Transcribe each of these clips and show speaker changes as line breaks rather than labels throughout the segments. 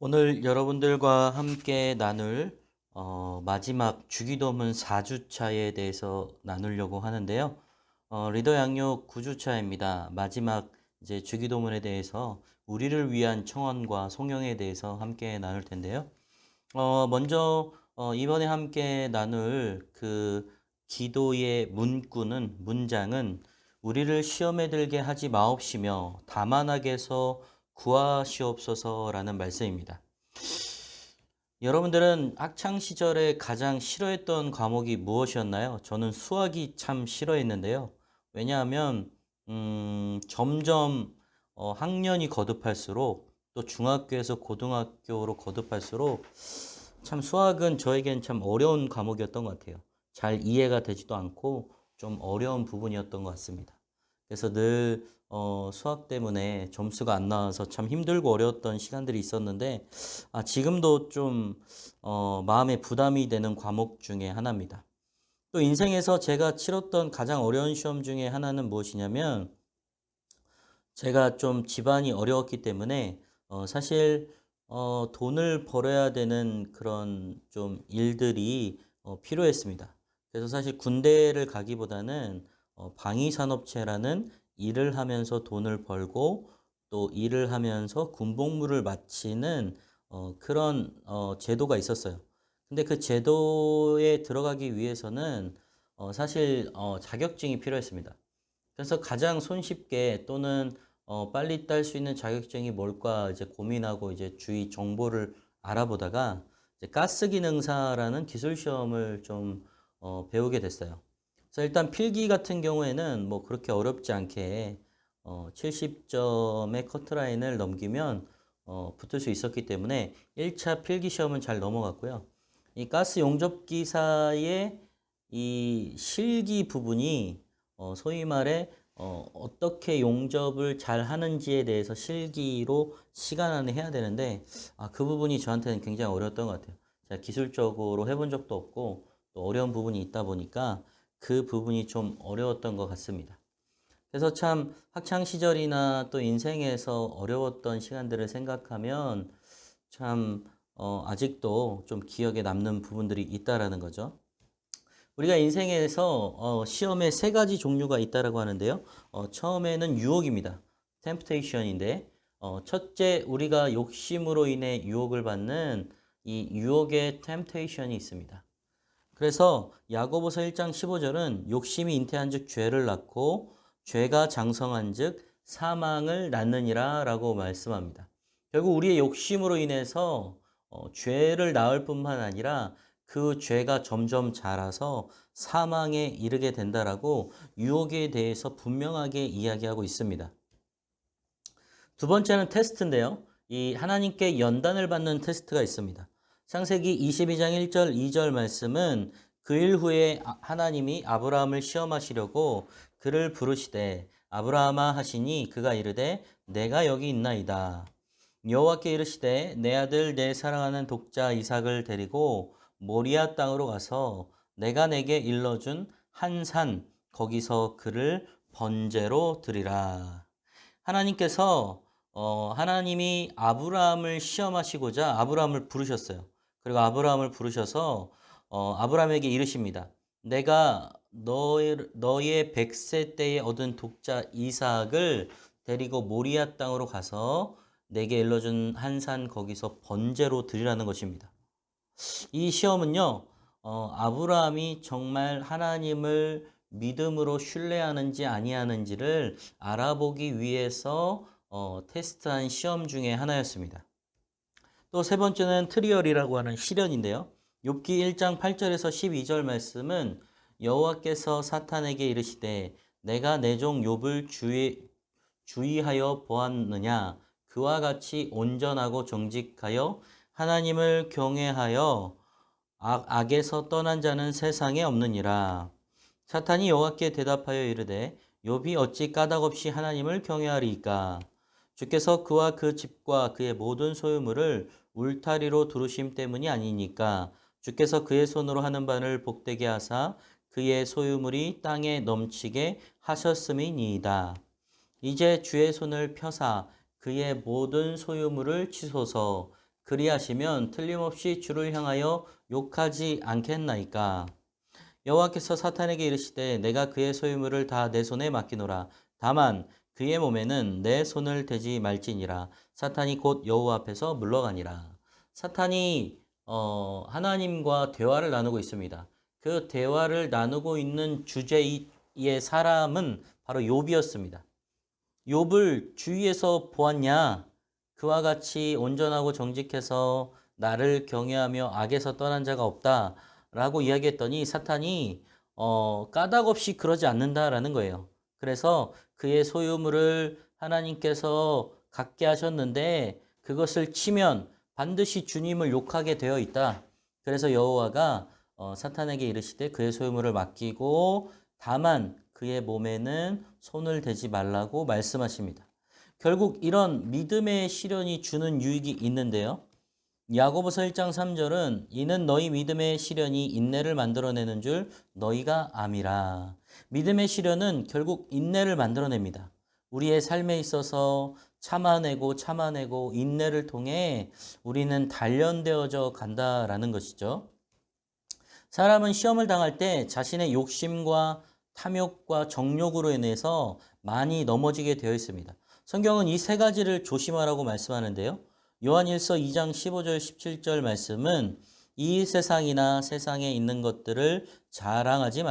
오늘 여러분들과 함께 나눌 마지막 주기도문 4주차에 대해서 나누려고 하는데요. 리더 양육 9주차입니다. 마지막 이제 주기도문에 대해서 우리를 위한 청원과 송영에 대해서 함께 나눌 텐데요. 먼저 이번에 함께 나눌 그 기도의 문장은 우리를 시험에 들게 하지 마옵시며 다만 악에서 구하시옵소서라는 말씀입니다. 여러분들은 학창 시절에 가장 싫어했던 과목이 무엇이었나요? 저는 수학이 참 싫어했는데요. 왜냐하면 점점 학년이 거듭할수록 또 중학교에서 고등학교로 거듭할수록 참 수학은 저에겐 참 어려운 과목이었던 것 같아요. 잘 이해가 되지도 않고 좀 어려운 부분이었던 것 같습니다. 그래서 늘 수학 때문에 점수가 안 나와서 참 힘들고 어려웠던 시간들이 있었는데 지금도 좀 마음에 부담이 되는 과목 중에 하나입니다. 또 인생에서 제가 치렀던 가장 어려운 시험 중에 하나는 무엇이냐면 제가 좀 집안이 어려웠기 때문에 사실 돈을 벌어야 되는 그런 좀 일들이 필요했습니다. 그래서 사실 군대를 가기보다는 방위산업체라는 일을 하면서 돈을 벌고 또 일을 하면서 군복무를 마치는 그런 제도가 있었어요. 근데 그 제도에 들어가기 위해서는 사실 자격증이 필요했습니다. 그래서 가장 손쉽게 또는 빨리 딸 수 있는 자격증이 뭘까 이제 고민하고 이제 주위 정보를 알아보다가 이제 가스기능사라는 기술 시험을 좀 배우게 됐어요. 그래서 일단 필기 같은 경우에는 뭐 그렇게 어렵지 않게 70점의 커트라인을 넘기면 붙을 수 있었기 때문에 1차 필기 시험은 잘 넘어갔고요. 이 가스 용접기사의 이 실기 부분이 소위 말해 어떻게 용접을 잘 하는지에 대해서 실기로 시간 안에 해야 되는데 그 부분이 저한테는 굉장히 어려웠던 것 같아요. 제가 기술적으로 해본 적도 없고 또 어려운 부분이 있다 보니까 그 부분이 좀 어려웠던 것 같습니다. 그래서 참 학창 시절이나 또 인생에서 어려웠던 시간들을 생각하면 참 아직도 좀 기억에 남는 부분들이 있다라는 거죠. 우리가 인생에서 시험에 세 가지 종류가 있다라고 하는데요. 처음에는 유혹입니다. temptation인데 첫째 우리가 욕심으로 인해 유혹을 받는 이 유혹의 temptation이 있습니다. 그래서 야고보서 1장 15절은 욕심이 잉태한즉 죄를 낳고 죄가 장성한즉 사망을 낳느니라 라고 말씀합니다. 결국 우리의 욕심으로 인해서 죄를 낳을 뿐만 아니라 그 죄가 점점 자라서 사망에 이르게 된다라고 유혹에 대해서 분명하게 이야기하고 있습니다. 두 번째는 테스트인데요. 이 하나님께 연단을 받는 테스트가 있습니다. 창세기 22장 1절 2절 말씀은 그 일 후에 하나님이 아브라함을 시험하시려고 그를 부르시되 아브라함아 하시니 그가 이르되 내가 여기 있나이다. 여호와께 이르시되 내 아들 내 사랑하는 독자 이삭을 데리고 모리아 땅으로 가서 내가 내게 일러준 한 산 거기서 그를 번제로 드리라. 하나님께서 하나님이 아브라함을 시험하시고자 아브라함을 부르셨어요. 그리고 아브라함을 부르셔서 아브라함에게 이르십니다. 내가 너의 100세 때에 얻은 독자 이삭을 데리고 모리아 땅으로 가서 내게 일러준 한 산 거기서 번제로 드리라는 것입니다. 이 시험은요, 아브라함이 정말 하나님을 믿음으로 신뢰하는지 아니하는지를 알아보기 위해서 테스트한 시험 중에 하나였습니다. 또 세 번째는 트리얼이라고 하는 시련인데요. 욥기 1장 8절에서 12절 말씀은 여호와께서 사탄에게 이르시되 내가 내 종 욥을 주의하여 보았느냐 그와 같이 온전하고 정직하여 하나님을 경외하여 악에서 떠난 자는 세상에 없느니라. 사탄이 여호와께 대답하여 이르되 욥이 어찌 까닭없이 하나님을 경외하리이까. 주께서 그와 그 집과 그의 모든 소유물을 울타리로 두르심 때문이 아니니까. 주께서 그의 손으로 하는 바를 복되게 하사 그의 소유물이 땅에 넘치게 하셨음이니이다. 이제 주의 손을 펴사 그의 모든 소유물을 치소서 그리하시면 틀림없이 주를 향하여 욕하지 않겠나이까. 여호와께서 사탄에게 이르시되 내가 그의 소유물을 다 내 손에 맡기노라. 다만 그의 몸에는 내 손을 대지 말지니라. 사탄이 곧 여호와 앞에서 물러가니라. 사탄이 하나님과 대화를 나누고 있습니다. 그 대화를 나누고 있는 주제의 사람은 바로 욥이었습니다. 욥을 주위에서 보았냐? 그와 같이 온전하고 정직해서 나를 경외하며 악에서 떠난 자가 없다 라고 이야기했더니 사탄이 까닭없이 그러지 않는다라는 거예요. 그래서 그의 소유물을 하나님께서 갖게 하셨는데 그것을 치면 반드시 주님을 욕하게 되어 있다. 그래서 여호와가 사탄에게 이르시되 그의 소유물을 맡기고 다만 그의 몸에는 손을 대지 말라고 말씀하십니다. 결국 이런 믿음의 시련이 주는 유익이 있는데요. 야고보서 1장 3절은 이는 너희 믿음의 시련이 인내를 만들어내는 줄 너희가 암이라. 믿음의 시련은 결국 인내를 만들어냅니다. 우리의 삶에 있어서 참아내고 인내를 통해 우리는 단련되어져 간다라는 것이죠. 사람은 시험을 당할 때 자신의 욕심과 탐욕과 정욕으로 인해서 많이 넘어지게 되어 있습니다. 성경은 이 세 가지를 조심하라고 말씀하는데요. 요한일서 2장 15절 17절 말씀은 이 세상이나 세상에 있는 것들을 사랑하지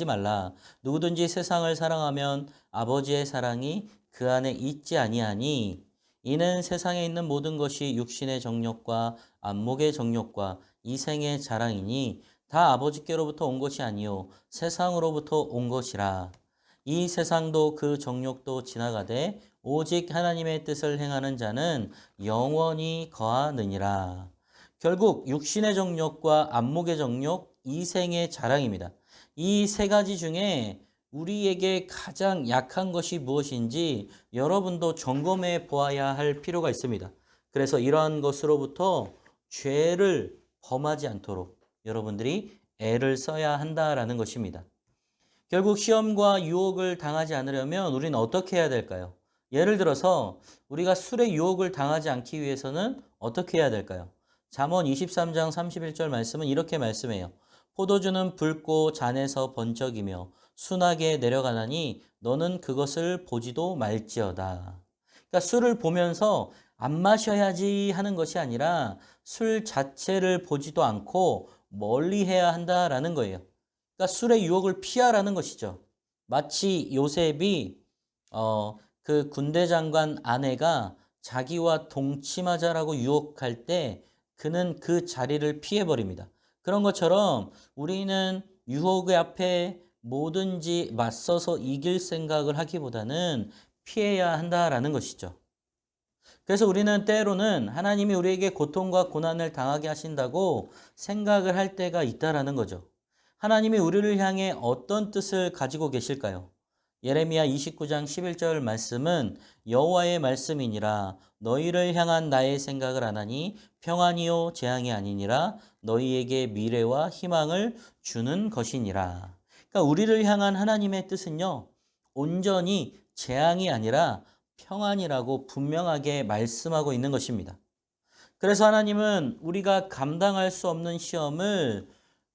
말라. 누구든지 세상을 사랑하면 아버지의 사랑이 그 안에 있지 아니하니 이는 세상에 있는 모든 것이 육신의 정욕과 안목의 정욕과 이생의 자랑이니 다 아버지께로부터 온 것이 아니요 세상으로부터 온 것이라. 이 세상도 그 정욕도 지나가되 오직 하나님의 뜻을 행하는 자는 영원히 거하느니라. 결국 육신의 정욕과 안목의 정욕, 이생의 자랑입니다. 이 세 가지 중에 우리에게 가장 약한 것이 무엇인지 여러분도 점검해 보아야 할 필요가 있습니다. 그래서 이러한 것으로부터 죄를 범하지 않도록 여러분들이 애를 써야 한다라는 것입니다. 결국 시험과 유혹을 당하지 않으려면 우리는 어떻게 해야 될까요? 예를 들어서 우리가 술의 유혹을 당하지 않기 위해서는 어떻게 해야 될까요? 잠언 23장 31절 말씀은 이렇게 말씀해요. 포도주는 붉고 잔에서 번쩍이며 순하게 내려가나니 너는 그것을 보지도 말지어다. 그러니까 술을 보면서 안 마셔야지 하는 것이 아니라 술 자체를 보지도 않고 멀리 해야 한다라는 거예요. 그러니까 술의 유혹을 피하라는 것이죠. 마치 요셉이 그 군대 장관 아내가 자기와 동침하자라고 유혹할 때 그는 그 자리를 피해버립니다. 그런 것처럼 우리는 유혹의 앞에 뭐든지 맞서서 이길 생각을 하기보다는 피해야 한다라는 것이죠. 그래서 우리는 때로는 하나님이 우리에게 고통과 고난을 당하게 하신다고 생각을 할 때가 있다라는 거죠. 하나님이 우리를 향해 어떤 뜻을 가지고 계실까요? 예레미야 29장 11절 말씀은 여호와의 말씀이니라 너희를 향한 나의 생각을 안 하니 평안이요 재앙이 아니니라 너희에게 미래와 희망을 주는 것이니라. 그러니까 우리를 향한 하나님의 뜻은요. 온전히 재앙이 아니라 평안이라고 분명하게 말씀하고 있는 것입니다. 그래서 하나님은 우리가 감당할 수 없는 시험을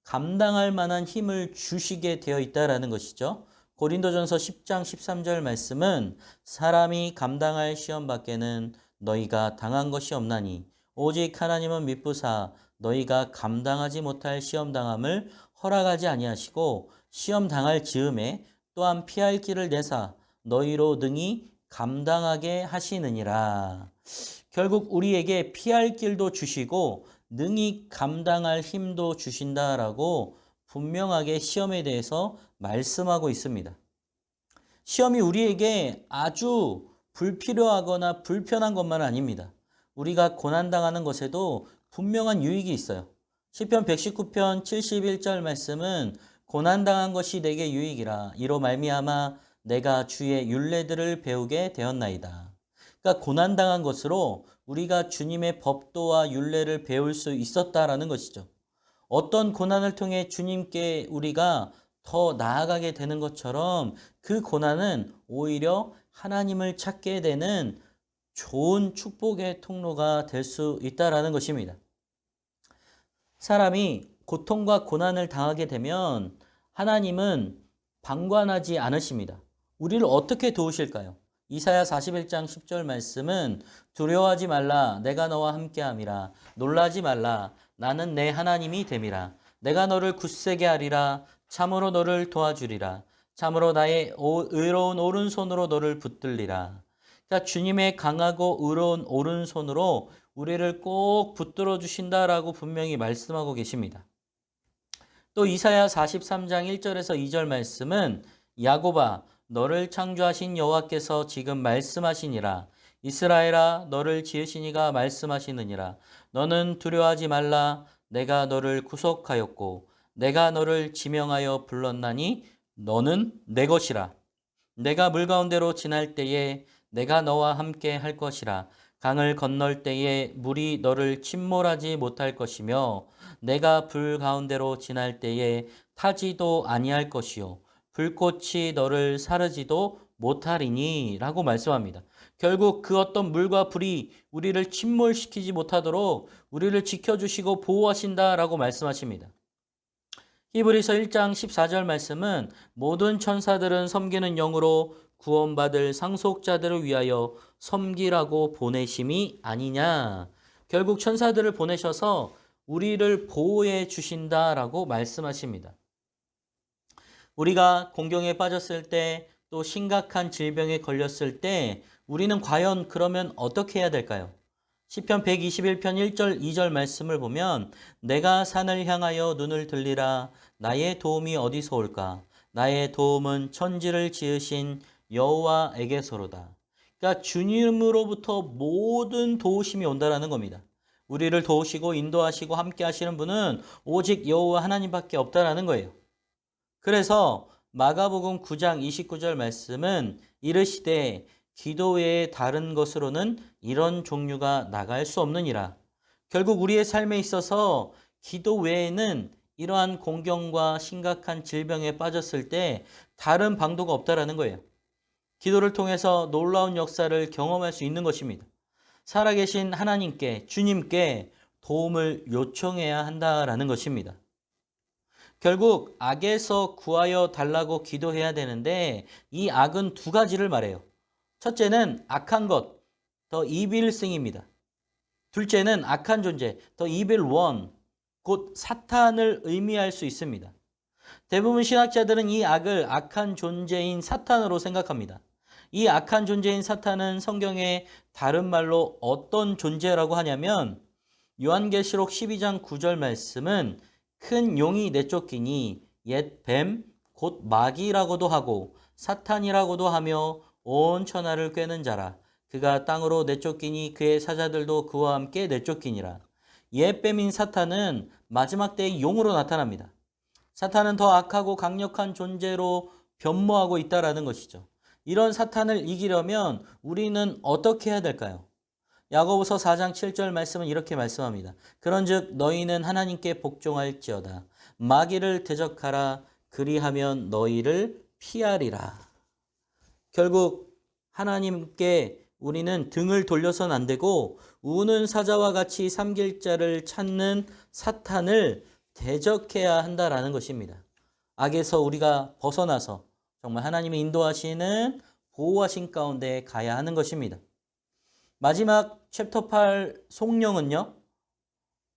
감당할 만한 힘을 주시게 되어 있다라는 것이죠. 고린도전서 10장 13절 말씀은 사람이 감당할 시험 밖에는 너희가 당한 것이 없나니 오직 하나님은 미쁘사 너희가 감당하지 못할 시험 당함을 허락하지 아니하시고 시험 당할 즈음에 또한 피할 길을 내사 너희로 능히 감당하게 하시느니라. 결국 우리에게 피할 길도 주시고 능히 감당할 힘도 주신다라고 분명하게 시험에 대해서 말씀하고 있습니다. 시험이 우리에게 아주 불필요하거나 불편한 것만 아닙니다. 우리가 고난당하는 것에도 분명한 유익이 있어요. 시편 119편 71절 말씀은 고난당한 것이 내게 유익이라 이로 말미암아 내가 주의 율례들을 배우게 되었나이다. 그러니까 고난당한 것으로 우리가 주님의 법도와 율례를 배울 수 있었다라는 것이죠. 어떤 고난을 통해 주님께 우리가 더 나아가게 되는 것처럼 그 고난은 오히려 하나님을 찾게 되는 좋은 축복의 통로가 될 수 있다라는 것입니다. 사람이 고통과 고난을 당하게 되면 하나님은 방관하지 않으십니다. 우리를 어떻게 도우실까요? 이사야 41장 10절 말씀은 두려워하지 말라 내가 너와 함께함이라 놀라지 말라 나는 내 하나님이 됨이라 내가 너를 굳세게 하리라 참으로 너를 도와주리라 참으로 나의 의로운 오른손으로 너를 붙들리라. 그러니까 주님의 강하고 의로운 오른손으로 우리를 꼭 붙들어 주신다라고 분명히 말씀하고 계십니다. 또 이사야 43장 1절에서 2절 말씀은 야곱아 너를 창조하신 여호와께서 지금 말씀하시니라 이스라엘아 너를 지으신 이가 말씀하시느니라 너는 두려워하지 말라 내가 너를 구속하였고 내가 너를 지명하여 불렀나니 너는 내 것이라 내가 물 가운데로 지날 때에 내가 너와 함께 할 것이라 강을 건널 때에 물이 너를 침몰하지 못할 것이며 내가 불 가운데로 지날 때에 타지도 아니할 것이요 불꽃이 너를 사르지도 못하리니 라고 말씀합니다. 결국 그 어떤 물과 불이 우리를 침몰시키지 못하도록 우리를 지켜주시고 보호하신다라고 말씀하십니다. 히브리서 1장 14절 말씀은 모든 천사들은 섬기는 영으로 구원받을 상속자들을 위하여 섬기라고 보내심이 아니냐. 결국 천사들을 보내셔서 우리를 보호해 주신다라고 말씀하십니다. 우리가 공경에 빠졌을 때 또 심각한 질병에 걸렸을 때 우리는 과연 그러면 어떻게 해야 될까요? 시편 121편 1절 2절 말씀을 보면 내가 산을 향하여 눈을 들리라 나의 도움이 어디서 올까? 나의 도움은 천지를 지으신 여호와에게서로다. 그러니까 주님으로부터 모든 도우심이 온다라는 겁니다. 우리를 도우시고 인도하시고 함께 하시는 분은 오직 여호와 하나님밖에 없다라는 거예요. 그래서 마가복음 9장 29절 말씀은 이르시되 기도 외에 다른 것으로는 이런 종류가 나갈 수 없느니라. 결국 우리의 삶에 있어서 기도 외에는 이러한 공경과 심각한 질병에 빠졌을 때 다른 방도가 없다라는 거예요. 기도를 통해서 놀라운 역사를 경험할 수 있는 것입니다. 살아계신 하나님께, 주님께 도움을 요청해야 한다라는 것입니다. 결국 악에서 구하여 달라고 기도해야 되는데 이 악은 두 가지를 말해요. 첫째는 악한 것, 더 이빌승입니다. 둘째는 악한 존재, 더 이빌 원, 곧 사탄을 의미할 수 있습니다. 대부분 신학자들은 이 악을 악한 존재인 사탄으로 생각합니다. 이 악한 존재인 사탄은 성경에 다른 말로 어떤 존재라고 하냐면 요한계시록 12장 9절 말씀은 큰 용이 내쫓기니 옛 뱀, 곧 마귀라고도 하고 사탄이라고도 하며 온 천하를 꿰는 자라. 그가 땅으로 내쫓기니 그의 사자들도 그와 함께 내쫓기니라. 옛 뱀인 사탄은 마지막 때의 용으로 나타납니다. 사탄은 더 악하고 강력한 존재로 변모하고 있다라는 것이죠. 이런 사탄을 이기려면 우리는 어떻게 해야 될까요? 야고보서 4장 7절 말씀은 이렇게 말씀합니다. 그런즉 너희는 하나님께 복종할지어다. 마귀를 대적하라. 그리하면 너희를 피하리라. 결국 하나님께 우리는 등을 돌려서는 안 되고 우는 사자와 같이 삼킬 자를 찾는 사탄을 대적해야 한다라는 것입니다. 악에서 우리가 벗어나서 정말 하나님의 인도하시는 보호하신 가운데 가야 하는 것입니다. 마지막 챕터 8 송령은요.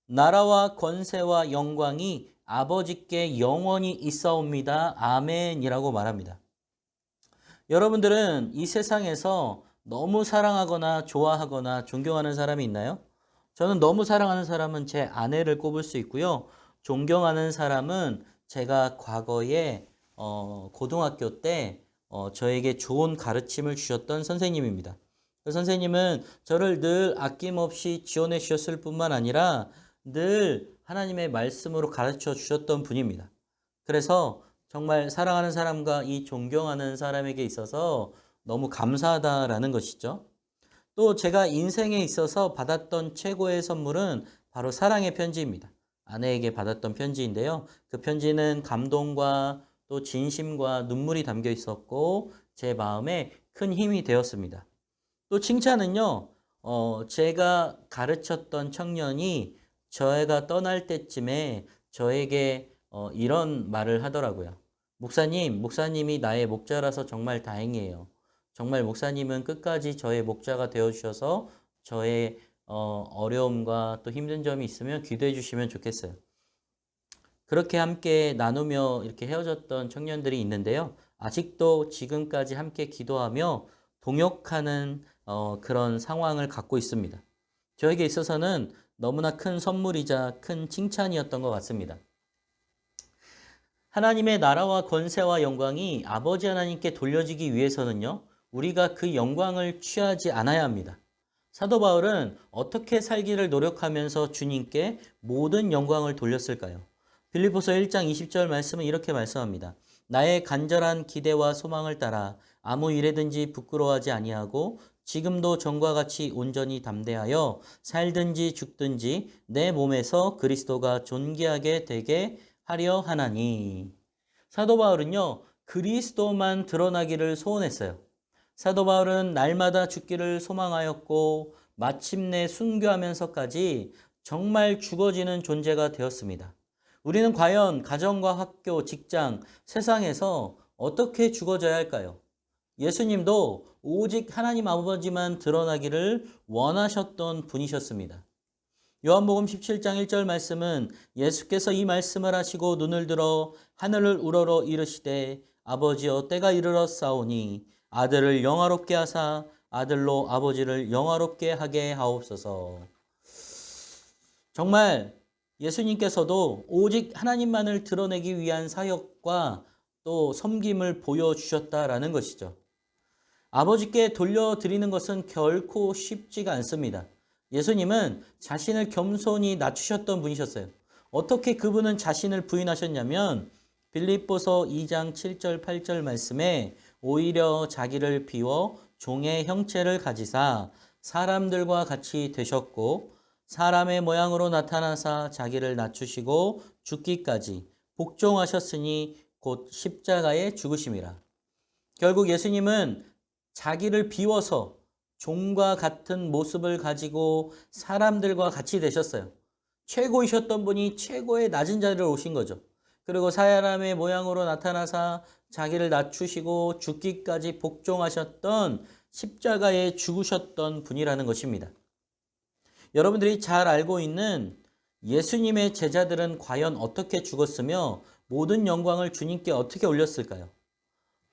나라와 권세와 영광이 아버지께 영원히 있사옵니다. 아멘이라고 말합니다. 여러분들은 이 세상에서 너무 사랑하거나 좋아하거나 존경하는 사람이 있나요? 저는 너무 사랑하는 사람은 제 아내를 꼽을 수 있고요. 존경하는 사람은 제가 과거에 고등학교 때 저에게 좋은 가르침을 주셨던 선생님입니다. 그 선생님은 저를 늘 아낌없이 지원해 주셨을 뿐만 아니라 늘 하나님의 말씀으로 가르쳐 주셨던 분입니다. 그래서 정말 사랑하는 사람과 이 존경하는 사람에게 있어서 너무 감사하다라는 것이죠. 또 제가 인생에 있어서 받았던 최고의 선물은 바로 사랑의 편지입니다. 아내에게 받았던 편지인데요. 그 편지는 감동과 또 진심과 눈물이 담겨 있었고 제 마음에 큰 힘이 되었습니다. 또 칭찬은요, 제가 가르쳤던 청년이 저희가 떠날 때쯤에 저에게 이런 말을 하더라고요. 목사님이 나의 목자라서 정말 다행이에요. 정말 목사님은 끝까지 저의 목자가 되어주셔서 저의 어려움과 또 힘든 점이 있으면 기도해 주시면 좋겠어요. 그렇게 함께 나누며 이렇게 헤어졌던 청년들이 있는데요. 아직도 지금까지 함께 기도하며 동역하는 그런 상황을 갖고 있습니다. 저에게 있어서는 너무나 큰 선물이자 큰 칭찬이었던 것 같습니다. 하나님의 나라와 권세와 영광이 아버지 하나님께 돌려지기 위해서는요, 우리가 그 영광을 취하지 않아야 합니다. 사도 바울은 어떻게 살기를 노력하면서 주님께 모든 영광을 돌렸을까요? 빌립보서 1장 20절 말씀은 이렇게 말씀합니다. 나의 간절한 기대와 소망을 따라 아무 일에든지 부끄러워하지 아니하고 지금도 전과 같이 온전히 담대하여 살든지 죽든지 내 몸에서 그리스도가 존귀하게 되게 하려 하나니. 사도 바울은요, 그리스도만 드러나기를 소원했어요. 사도 바울은 날마다 죽기를 소망하였고 마침내 순교하면서까지 정말 죽어지는 존재가 되었습니다. 우리는 과연 가정과 학교, 직장, 세상에서 어떻게 죽어져야 할까요? 예수님도 오직 하나님 아버지만 드러나기를 원하셨던 분이셨습니다. 요한복음 17장 1절 말씀은 예수께서 이 말씀을 하시고 눈을 들어 하늘을 우러러 이르시되 아버지여 때가 이르렀사오니 아들을 영화롭게 하사 아들로 아버지를 영화롭게 하게 하옵소서. 정말 예수님께서도 오직 하나님만을 드러내기 위한 사역과 또 섬김을 보여주셨다라는 것이죠. 아버지께 돌려드리는 것은 결코 쉽지가 않습니다. 예수님은 자신을 겸손히 낮추셨던 분이셨어요. 어떻게 그분은 자신을 부인하셨냐면 빌립보서 2장 7절 8절 말씀에 오히려 자기를 비워 종의 형체를 가지사 사람들과 같이 되셨고 사람의 모양으로 나타나사 자기를 낮추시고 죽기까지 복종하셨으니 곧 십자가에 죽으심이라. 결국 예수님은 자기를 비워서 종과 같은 모습을 가지고 사람들과 같이 되셨어요. 최고이셨던 분이 최고의 낮은 자리로 오신 거죠. 그리고 사람의 모양으로 나타나사 자기를 낮추시고 죽기까지 복종하셨던 십자가에 죽으셨던 분이라는 것입니다. 여러분들이 잘 알고 있는 예수님의 제자들은 과연 어떻게 죽었으며 모든 영광을 주님께 어떻게 올렸을까요?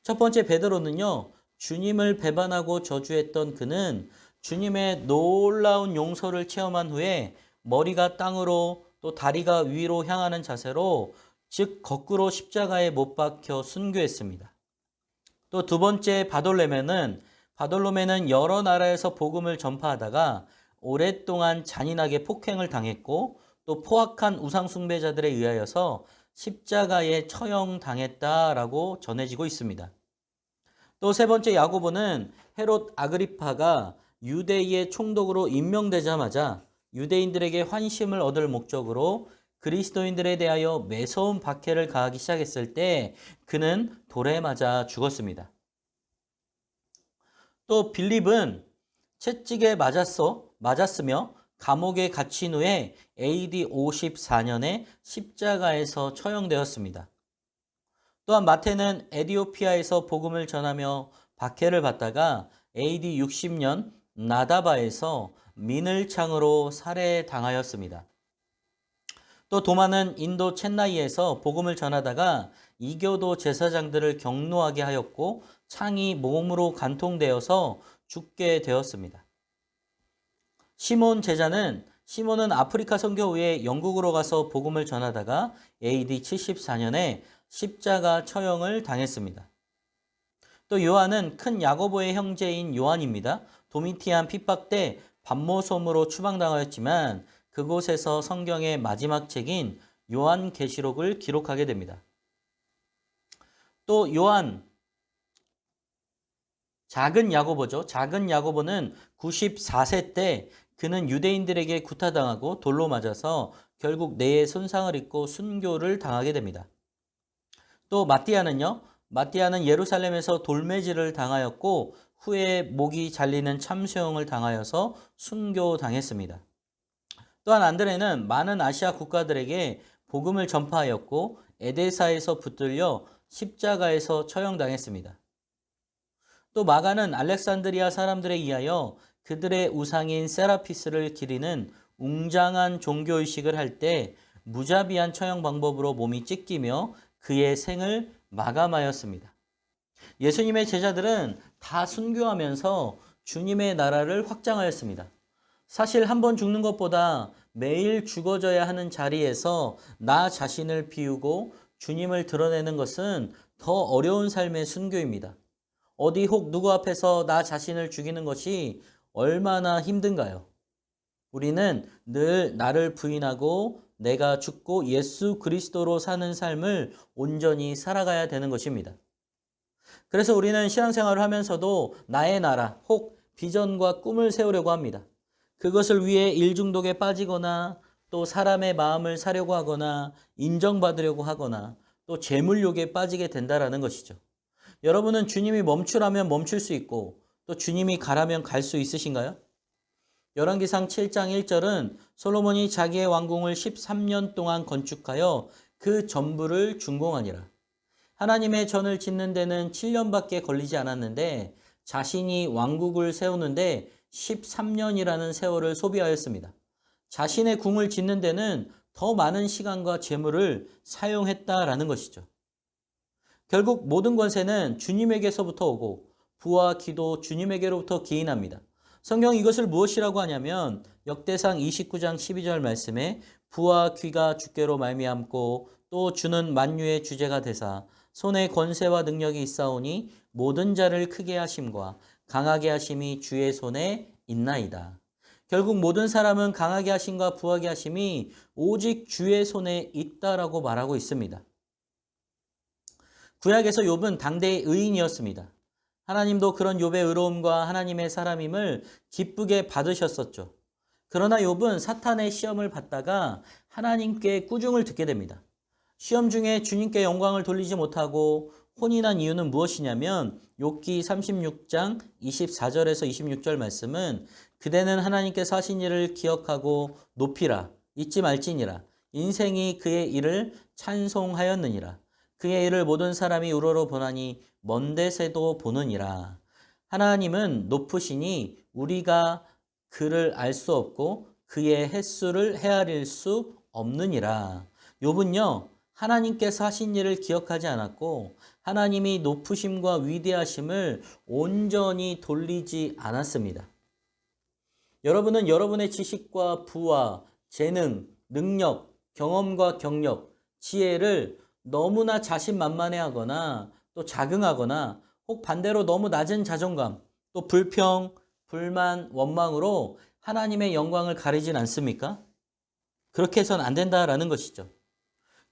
첫 번째 베드로는요. 주님을 배반하고 저주했던 그는 주님의 놀라운 용서를 체험한 후에 머리가 땅으로 또 다리가 위로 향하는 자세로 즉 거꾸로 십자가에 못 박혀 순교했습니다. 또 두 번째 바돌로메는 여러 나라에서 복음을 전파하다가 오랫동안 잔인하게 폭행을 당했고 또 포악한 우상 숭배자들에 의하여서 십자가에 처형당했다라고 전해지고 있습니다. 또 세 번째 야고보는 헤롯 아그리파가 유대의 총독으로 임명되자마자 유대인들에게 환심을 얻을 목적으로 그리스도인들에 대하여 매서운 박해를 가하기 시작했을 때 그는 돌에 맞아 죽었습니다. 또 빌립은 채찍에 맞았으며 감옥에 갇힌 후에 AD 54년에 십자가에서 처형되었습니다. 또한 마태는 에디오피아에서 복음을 전하며 박해를 받다가 AD 60년 나다바에서 민을창으로 살해당하였습니다. 또 도마는 인도 첸나이에서 복음을 전하다가 이교도 제사장들을 경노하게 하였고 창이 몸으로 간통되어서 죽게 되었습니다. 시몬은 아프리카 선교 후에 영국으로 가서 복음을 전하다가 AD 74년에 십자가 처형을 당했습니다. 또 요한은 큰 야고보의 형제인 요한입니다. 도미티안 핍박 때 반모섬으로 추방당하였지만 그곳에서 성경의 마지막 책인 요한계시록을 기록하게 됩니다. 또 요한, 작은 야고보죠. 작은 야고보는 94세 때 그는 유대인들에게 구타당하고 돌로 맞아서 결국 뇌에 손상을 입고 순교를 당하게 됩니다. 또 마띠아는 예루살렘에서 돌매질을 당하였고 후에 목이 잘리는 참수형을 당하여서 순교당했습니다. 또한 안드레는 많은 아시아 국가들에게 복음을 전파하였고 에데사에서 붙들려 십자가에서 처형당했습니다. 또 마가는 알렉산드리아 사람들에 의하여 그들의 우상인 세라피스를 기리는 웅장한 종교의식을 할 때 무자비한 처형 방법으로 몸이 찢기며 그의 생을 마감하였습니다. 예수님의 제자들은 다 순교하면서 주님의 나라를 확장하였습니다. 사실 한 번 죽는 것보다 매일 죽어져야 하는 자리에서 나 자신을 비우고 주님을 드러내는 것은 더 어려운 삶의 순교입니다. 어디 혹 누구 앞에서 나 자신을 죽이는 것이 얼마나 힘든가요? 우리는 늘 나를 부인하고 내가 죽고 예수 그리스도로 사는 삶을 온전히 살아가야 되는 것입니다. 그래서 우리는 신앙생활을 하면서도 나의 나라, 혹 비전과 꿈을 세우려고 합니다. 그것을 위해 일중독에 빠지거나 또 사람의 마음을 사려고 하거나 인정받으려고 하거나 또 재물욕에 빠지게 된다라는 것이죠. 여러분은 주님이 멈추라면 멈출 수 있고 또 주님이 가라면 갈 수 있으신가요? 열왕기상 7장 1절은 솔로몬이 자기의 왕궁을 13년 동안 건축하여 그 전부를 준공하니라. 하나님의 전을 짓는 데는 7년밖에 걸리지 않았는데 자신이 왕국을 세우는데 13년이라는 세월을 소비하였습니다. 자신의 궁을 짓는 데는 더 많은 시간과 재물을 사용했다라는 것이죠. 결국 모든 권세는 주님에게서부터 오고 부와 기도 주님에게로부터 기인합니다. 성경 이것을 무엇이라고 하냐면 역대상 29장 12절 말씀에 부와 귀가 주께로 말미암고 또 주는 만유의 주제가 되사 손에 권세와 능력이 있사오니 모든 자를 크게 하심과 강하게 하심이 주의 손에 있나이다. 결국 모든 사람은 강하게 하심과 부하게 하심이 오직 주의 손에 있다라고 말하고 있습니다. 구약에서 욥은 당대의 의인이었습니다. 하나님도 그런 욥의 의로움과 하나님의 사람임을 기쁘게 받으셨었죠. 그러나 욥은 사탄의 시험을 받다가 하나님께 꾸중을 듣게 됩니다. 시험 중에 주님께 영광을 돌리지 못하고 혼이 난 이유는 무엇이냐면 욥기 36장 24절에서 26절 말씀은 그대는 하나님께서 하신 일을 기억하고 높이라 잊지 말지니라 인생이 그의 일을 찬송하였느니라 그의 일을 모든 사람이 우러러 보나니 먼 데서도 보느니라. 하나님은 높으시니 우리가 그를 알 수 없고 그의 횟수를 헤아릴 수 없느니라. 욥은요 하나님께서 하신 일을 기억하지 않았고 하나님이 높으심과 위대하심을 온전히 돌리지 않았습니다. 여러분은 여러분의 지식과 부와 재능, 능력, 경험과 경력, 지혜를 너무나 자신만만해하거나 또 자긍하거나 혹 반대로 너무 낮은 자존감, 또 불평, 불만, 원망으로 하나님의 영광을 가리진 않습니까? 그렇게 해서는 안 된다라는 것이죠.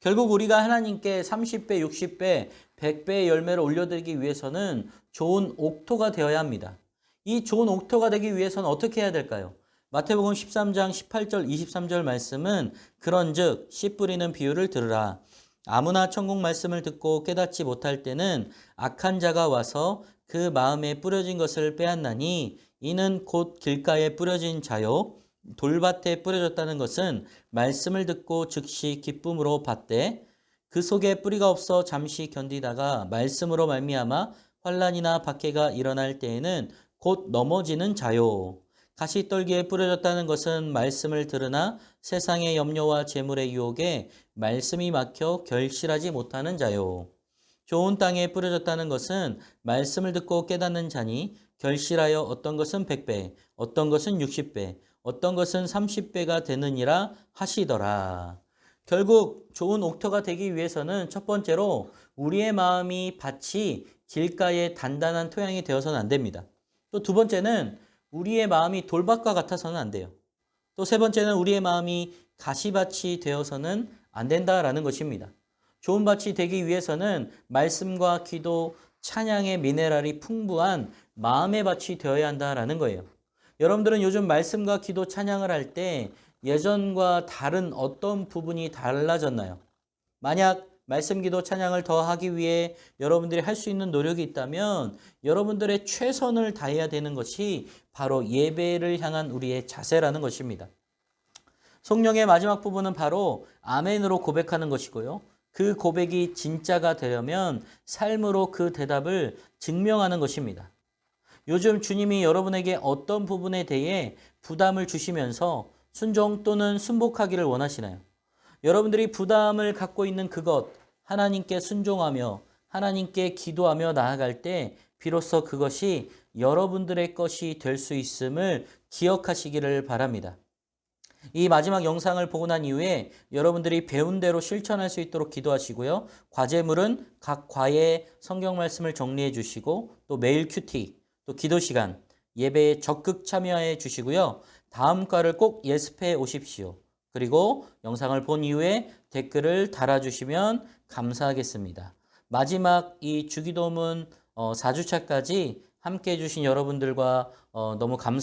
결국 우리가 하나님께 30배, 60배, 100배의 열매를 올려드리기 위해서는 좋은 옥토가 되어야 합니다. 이 좋은 옥토가 되기 위해서는 어떻게 해야 될까요? 마태복음 13장 18절 23절 말씀은 그런즉 씨 뿌리는 비유를 들으라. 아무나 천국 말씀을 듣고 깨닫지 못할 때는 악한 자가 와서 그 마음에 뿌려진 것을 빼앗나니 이는 곧 길가에 뿌려진 자요 돌밭에 뿌려졌다는 것은 말씀을 듣고 즉시 기쁨으로 받되 그 속에 뿌리가 없어 잠시 견디다가 말씀으로 말미암아 환난이나 박해가 일어날 때에는 곧 넘어지는 자요. 가시떨기에 뿌려졌다는 것은 말씀을 들으나 세상의 염려와 재물의 유혹에 말씀이 막혀 결실하지 못하는 자요. 좋은 땅에 뿌려졌다는 것은 말씀을 듣고 깨닫는 자니 결실하여 어떤 것은 100배, 어떤 것은 60배, 어떤 것은 30배가 되느니라 하시더라. 결국 좋은 옥토가 되기 위해서는 첫 번째로 우리의 마음이 밭이 길가에 단단한 토양이 되어서는 안 됩니다. 또 두 번째는 우리의 마음이 돌밭과 같아서는 안 돼요. 또 세 번째는 우리의 마음이 가시밭이 되어서는 안 된다라는 것입니다. 좋은 밭이 되기 위해서는 말씀과 기도, 찬양의 미네랄이 풍부한 마음의 밭이 되어야 한다라는 거예요. 여러분들은 요즘 말씀과 기도, 찬양을 할 때 예전과 다른 어떤 부분이 달라졌나요? 만약 말씀 기도 찬양을 더 하기 위해 여러분들이 할 수 있는 노력이 있다면 여러분들의 최선을 다해야 되는 것이 바로 예배를 향한 우리의 자세라는 것입니다. 성령의 마지막 부분은 바로 아멘으로 고백하는 것이고요. 그 고백이 진짜가 되려면 삶으로 그 대답을 증명하는 것입니다. 요즘 주님이 여러분에게 어떤 부분에 대해 부담을 주시면서 순종 또는 순복하기를 원하시나요? 여러분들이 부담을 갖고 있는 그것, 하나님께 순종하며 하나님께 기도하며 나아갈 때 비로소 그것이 여러분들의 것이 될 수 있음을 기억하시기를 바랍니다. 이 마지막 영상을 보고 난 이후에 여러분들이 배운 대로 실천할 수 있도록 기도하시고요. 과제물은 각 과의 성경 말씀을 정리해 주시고 또 메일 큐티, 또 기도 시간, 예배에 적극 참여해 주시고요. 다음 과를 꼭 예습해 오십시오. 그리고 영상을 본 이후에 댓글을 달아주시면 감사하겠습니다. 마지막 이 주기도문 4주차까지 함께 해주신 여러분들과 너무 감사합니다.